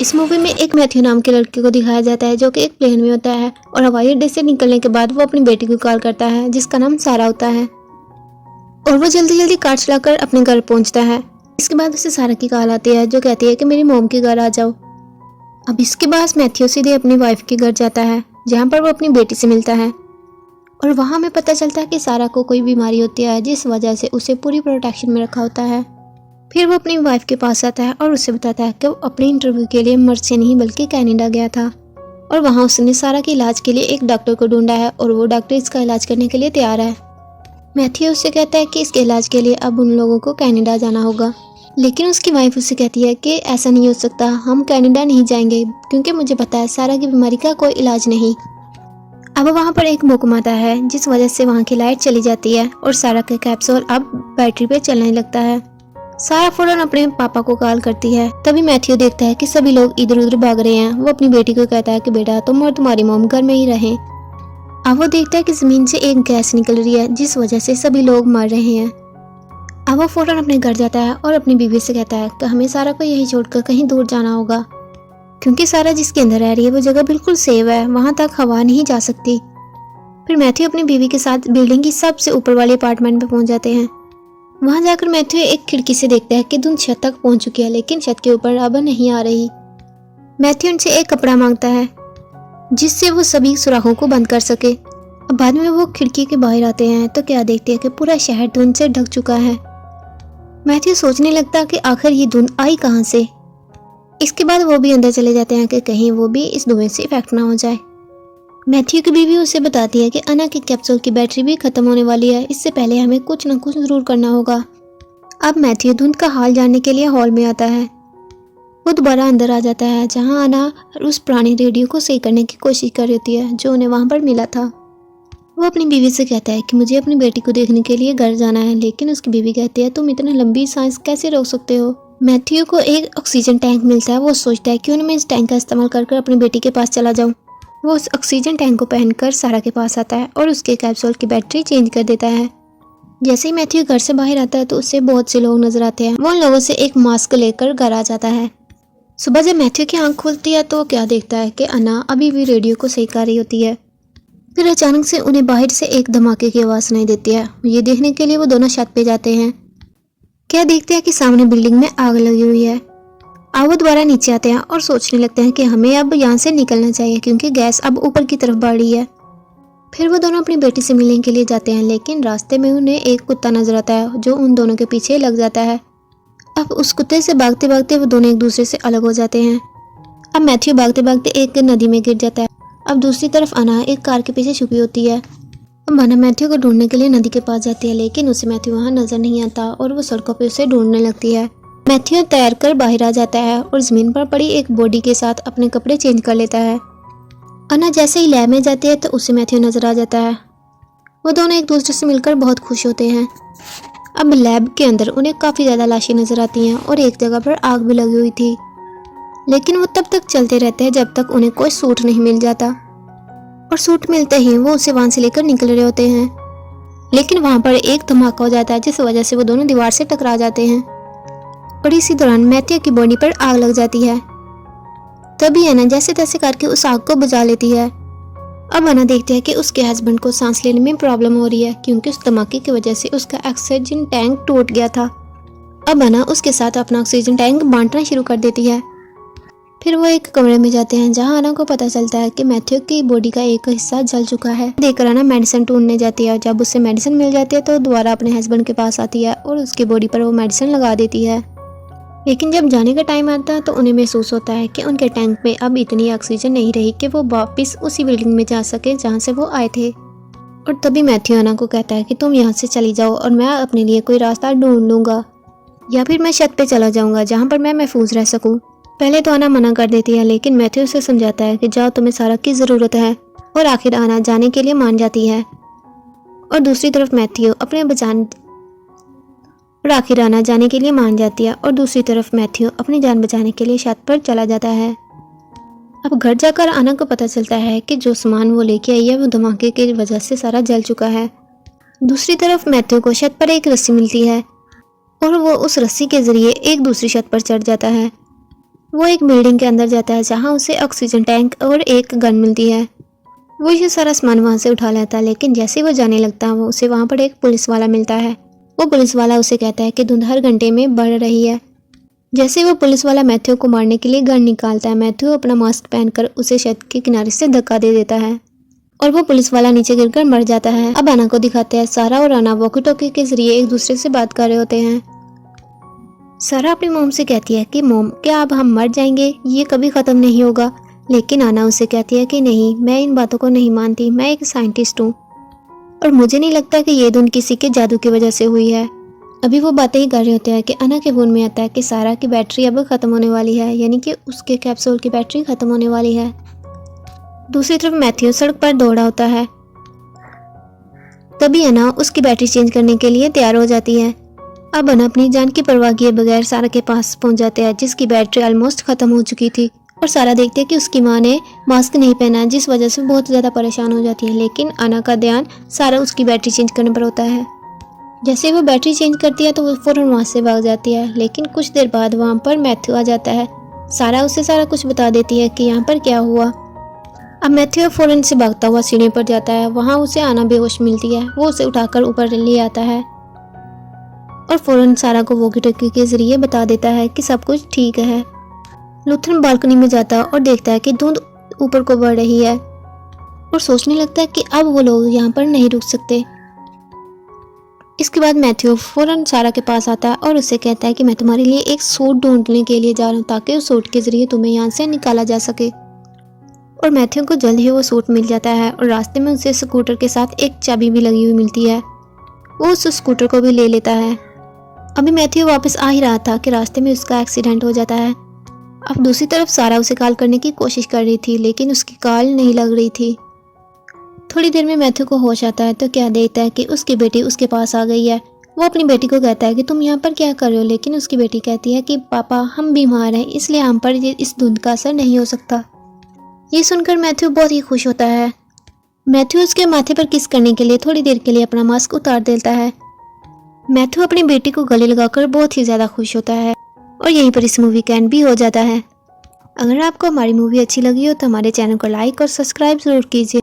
इस मूवी में एक मैथ्यू नाम के लड़के को दिखाया जाता है जो कि एक प्लेन में होता है और हवाई अड्डे से निकलने के बाद वो अपनी बेटी को कॉल करता है जिसका नाम सारा होता है और वो जल्दी जल्दी कार चलाकर अपने घर पहुंचता है। इसके बाद उसे सारा की कॉल आती है जो कहती है कि मेरी मॉम के घर आ जाओ। अब इसके बाद मैथ्यू सीधे अपनी वाइफ के घर जाता है जहाँ पर वो अपनी बेटी से मिलता है और वहाँ हमें पता चलता है कि सारा को कोई बीमारी होती है जिस वजह से उसे पूरी प्रोटेक्शन में रखा होता है। फिर वो अपनी वाइफ के पास आता है और उसे बताता है कि वो अपने इंटरव्यू के लिए मर्ज से नहीं बल्कि कनाडा गया था और वहाँ उसने सारा के इलाज के लिए एक डॉक्टर को ढूंढा है और वो डॉक्टर इसका इलाज करने के लिए तैयार है। मैथ्यू उससे कहता है कि इसके इलाज के लिए अब उन लोगों को कनाडा जाना होगा, लेकिन उसकी वाइफ उससे कहती है कि ऐसा नहीं हो सकता, हम कनाडा नहीं जाएंगे क्योंकि मुझे पता है सारा की बीमारी का कोई इलाज नहीं। अब वहाँ पर एक भूकंप आता है जिस वजह से वहाँ की लाइट चली जाती है और सारा का कैप्सूल अब बैटरी पे चलने लगता है। सारा फौरन अपने पापा को कॉल करती है। तभी मैथ्यू देखता है कि सभी लोग इधर उधर भाग रहे हैं। वो अपनी बेटी को कहता है कि बेटा तुम और तुम्हारी मॉम घर में ही रहें। अब वो देखता है कि जमीन से एक गैस निकल रही है जिस वजह से सभी लोग मर रहे हैं। अब वो फौरन अपने घर जाता है और अपनी बीवी से कहता है कि हमें सारा को यही छोड़कर कहीं दूर जाना होगा क्योंकि सारा जिसके अंदर रह रही है वो जगह बिल्कुल सेफ है, वहां तक हवा नहीं जा सकती। फिर मैथ्यू अपनी बीवी के साथ बिल्डिंग की सबसे ऊपर वाले अपार्टमेंट में पहुंच जाते हैं। वहां जाकर मैथ्यू एक खिड़की से देखता है कि धुंध छत तक पहुंच चुकी है लेकिन छत के ऊपर अब नहीं आ रही। मैथ्यू उनसे एक कपड़ा मांगता है जिससे वो सभी सुराखों को बंद कर सके। अब बाद में वो खिड़की के बाहर आते हैं तो क्या देखते हैं कि पूरा शहर धुंध से ढक चुका है। मैथ्यू सोचने लगता कि आखिर ये धुंध आई कहाँ से। इसके बाद वो भी अंदर चले जाते हैं कि कहीं वो भी इस धुएं से इफेक्ट ना हो जाए। मैथ्यू की बीवी उसे बताती है कि अन्ना की कैप्सूल की बैटरी भी खत्म होने वाली है, इससे पहले हमें कुछ न कुछ जरूर करना होगा। अब मैथ्यू धुंध का हाल जानने के लिए हॉल में आता है। वो दोबारा अंदर आ जाता है जहां अन्ना उस पुराने रेडियो को सही करने की कोशिश कर रही है जो उन्हें वहां पर मिला था। वो अपनी बीवी से कहता है कि मुझे अपनी बेटी को देखने के लिए घर जाना है, लेकिन उसकी बीवी कहती है तुम इतनी लंबी सांस कैसे रोक सकते हो। मैथ्यू को एक ऑक्सीजन टैंक मिलता है। वो सोचता है क्यों ना मैं इस टैंक का इस्तेमाल कर अपनी बेटी के पास चला जाऊं। वो उस ऑक्सीजन टैंक को पहनकर सारा के पास आता है और उसके कैप्सूल की बैटरी चेंज कर देता है। जैसे ही मैथ्यू घर से बाहर आता है तो उससे बहुत से लोग नजर आते हैं। वो उन लोगों से एक मास्क लेकर घर आ जाता है। सुबह जब मैथ्यू की आंख खुलती है तो क्या देखता है कि अन्ना अभी भी रेडियो को सही कर रही होती है। फिर अचानक से उन्हें बाहर से एक धमाके की आवाज़ सुनाई देती है। ये देखने के लिए वो दोनों छत पे जाते हैं। क्या देखते हैं कि सामने बिल्डिंग में आग लगी हुई है। अब वो दोबारा नीचे आते हैं और सोचने लगते हैं कि हमें अब यहाँ से निकलना चाहिए क्योंकि गैस अब ऊपर की तरफ बढ़ रही है। फिर वो दोनों अपनी बेटी से मिलने के लिए जाते हैं, लेकिन रास्ते में उन्हें एक कुत्ता नजर आता है जो उन दोनों के पीछे लग जाता है। अब उस कुत्ते से भागते भागते वो दोनों एक दूसरे से अलग हो जाते हैं। अब मैथ्यू भागते भागते एक नदी में गिर जाता है। अब दूसरी तरफ अन्ना एक कार के पीछे छुपी होती है। अब अन्ना मैथ्यू को ढूंढने के लिए नदी के पास जाती है, लेकिन उसे मैथ्यू वहाँ नजर नहीं आता और वो सड़कों पे उसे ढूंढने लगती है। मैथ्यू तैरकर बाहर आ जाता है और जमीन पर पड़ी एक बॉडी के साथ अपने कपड़े चेंज कर लेता है। अन्ना जैसे ही लैब में जाती है तो उसे मैथ्यू नजर आ जाता है। वो दोनों एक दूसरे से मिलकर बहुत खुश होते हैं। अब लैब के अंदर उन्हें काफ़ी ज़्यादा लाशें नजर आती हैं और एक जगह पर आग भी लगी हुई थी, लेकिन वो तब तक चलते रहते हैं जब तक उन्हें कोई सूट नहीं मिल जाता। और सूट मिलते ही वो उसे वहाँ से लेकर निकल रहे होते हैं, लेकिन वहाँ पर एक धमाका हो जाता है जिस वजह से वो दोनों दीवार से टकरा जाते हैं और इसी दौरान मैथ्यू की बॉडी पर आग लग जाती है। तभी अन्ना जैसे तैसे करके उस आग को बुझा लेती है। अब अन्ना देखते हैं कि उसके हस्बैंड को सांस लेने में प्रॉब्लम हो रही है क्योंकि उस धमाके की वजह से उसका ऑक्सीजन टैंक टूट गया था। अब अन्ना उसके साथ अपना ऑक्सीजन टैंक बांटना शुरू कर देती है। फिर वो एक कमरे में जाते हैं जहां अन्ना को पता चलता है कि मैथ्यू की बॉडी का एक हिस्सा जल चुका है। देखकर अन्ना मेडिसिन ढूंढने जाती है। जब उसे मेडिसिन मिल जाती है तो दोबारा अपने हस्बैंड के पास आती है और उसकी बॉडी पर वो मेडिसिन लगा देती है। लेकिन जब जाने का टाइम आता है तो उन्हें महसूस होता है कि उनके टैंक में अब इतनी ऑक्सीजन नहीं रही कि वो वापस उसी बिल्डिंग में जा सके जहाँ से वो आए थे। और तभी मैथ्यू अन्ना को कहता है कि तुम यहाँ से चली जाओ और मैं अपने लिए कोई रास्ता ढूंढ लूँगा, या फिर मैं छत पे चला जाऊँगा जहाँ पर मैं महफूज रह सकूँ। पहले तो अन्ना मना कर देती है, लेकिन मैथ्यू उसे समझाता है कि जाओ, तुम्हें सारा की ज़रूरत है, और आखिर अन्ना जाने के लिए मान जाती है। और दूसरी तरफ मैथ्यू अपने जान बचाने के लिए छत पर चला जाता है। अब घर जाकर अन्ना को पता चलता है कि जो सामान वो लेके आई है वो धमाके की वजह से सारा जल चुका है। दूसरी तरफ मैथ्यू को छत पर एक रस्सी मिलती है और वो उस रस्सी के जरिए एक दूसरी छत पर चढ़ जाता है। वो एक बिल्डिंग के अंदर जाता है जहाँ उसे ऑक्सीजन टैंक और एक गन मिलती है। वो ये सारा सामान वहाँ से उठा लेता है, लेकिन जैसे वो जाने लगता है वो उसे वहाँ पर एक पुलिस वाला मिलता है। वो पुलिस वाला उसे कहता है कि धुंध हर घंटे में बढ़ रही है। जैसे वो पुलिस वाला मैथ्यू को मारने के लिए गन निकालता है, मैथ्यू अपना मास्क पहनकर उसे छत के किनारे से धक्का दे देता है और वो पुलिस वाला नीचे गिरकर मर जाता है। अब आना को दिखाते हैं। सारा और आना वॉकी टॉकी के जरिए एक दूसरे से बात कर रहे होते हैं। सारा अपनी मोम से कहती है कि मोम, क्या अब हम मर जाएंगे? ये कभी ख़त्म नहीं होगा। लेकिन आना उसे कहती है कि नहीं, मैं इन बातों को नहीं मानती। मैं एक साइंटिस्ट हूँ और मुझे नहीं लगता कि ये धुन किसी के जादू की वजह से हुई है। अभी वो बातें ही कर रहे होते हैं कि आना के फोन में आता है कि सारा की बैटरी अब ख़त्म होने वाली है, यानी कि उसके कैप्सूल की बैटरी ख़त्म होने वाली है। दूसरी तरफ मैथ्यू सड़क पर दौड़ा होता है। तभी अना उसकी बैटरी चेंज करने के लिए तैयार हो जाती है। अब अना अपनी जान की परवाह किए बगैर सारा के पास पहुंच जाते हैं, जिसकी बैटरी ऑलमोस्ट खत्म हो चुकी थी। और सारा देखते है कि उसकी माँ ने मास्क नहीं पहना है, जिस वजह से बहुत ज़्यादा परेशान हो जाती है। लेकिन अना का ध्यान सारा उसकी बैटरी चेंज करने पर होता है। जैसे वो बैटरी चेंज करती है तो वो फ़ौरन वहाँ से भाग जाती है। लेकिन कुछ देर बाद वहाँ पर मैथ्यू आ जाता है। सारा उसे सारा कुछ बता देती है कि यहाँ पर क्या हुआ। अब मैथ्यू फ़ौरन से भागता हुआ सीढ़ी पर जाता है। वहाँ उसे आना बेहोश मिलती है। वो उसे उठाकर ऊपर ले आता है और फ़ौरन सारा को वॉकी टॉकी के जरिए बता देता है कि सब कुछ ठीक है। लूथरन बालकनी में जाता और देखता है कि धुंध ऊपर को बढ़ रही है और सोचने लगता है कि अब वो लोग यहाँ पर नहीं रुक सकते। इसके बाद मैथ्यू फ़ौरन सारा के पास आता है और उससे कहता है कि मैं तुम्हारे लिए एक सूट ढूंढने के लिए जा रहा हूँ, ताकि उस सूट के जरिए तुम्हें यहाँ से निकाला जा सके। और मैथ्यू को जल्द ही वो सूट मिल जाता है और रास्ते में उसे स्कूटर के साथ एक चाबी भी लगी हुई मिलती है। वो उस स्कूटर को भी ले लेता है। अभी मैथ्यू वापस आ ही रहा था कि रास्ते में उसका एक्सीडेंट हो जाता है। अब दूसरी तरफ सारा उसे कॉल करने की कोशिश कर रही थी, लेकिन उसकी कॉल नहीं लग रही थी। थोड़ी देर में मैथ्यू को होश आता है तो क्या देखता है कि उसकी बेटी उसके पास आ गई है। वो अपनी बेटी को कहता है कि तुम यहाँ पर क्या कर रहे हो, लेकिन उसकी बेटी कहती है कि पापा, हम बीमार हैं, इसलिए हम पर इस धुंध का असर नहीं हो सकता। ये सुनकर मैथ्यू बहुत ही खुश होता है। मैथ्यू उसके माथे पर किस करने के लिए थोड़ी देर के लिए अपना मास्क उतार देता है। मैथ्यू अपनी बेटी को गले लगाकर बहुत ही ज़्यादा खुश होता है और यहीं पर इस मूवी का एंड भी हो जाता है। अगर आपको हमारी मूवी अच्छी लगी हो तो हमारे चैनल को लाइक और सब्सक्राइब ज़रूर कीजिए।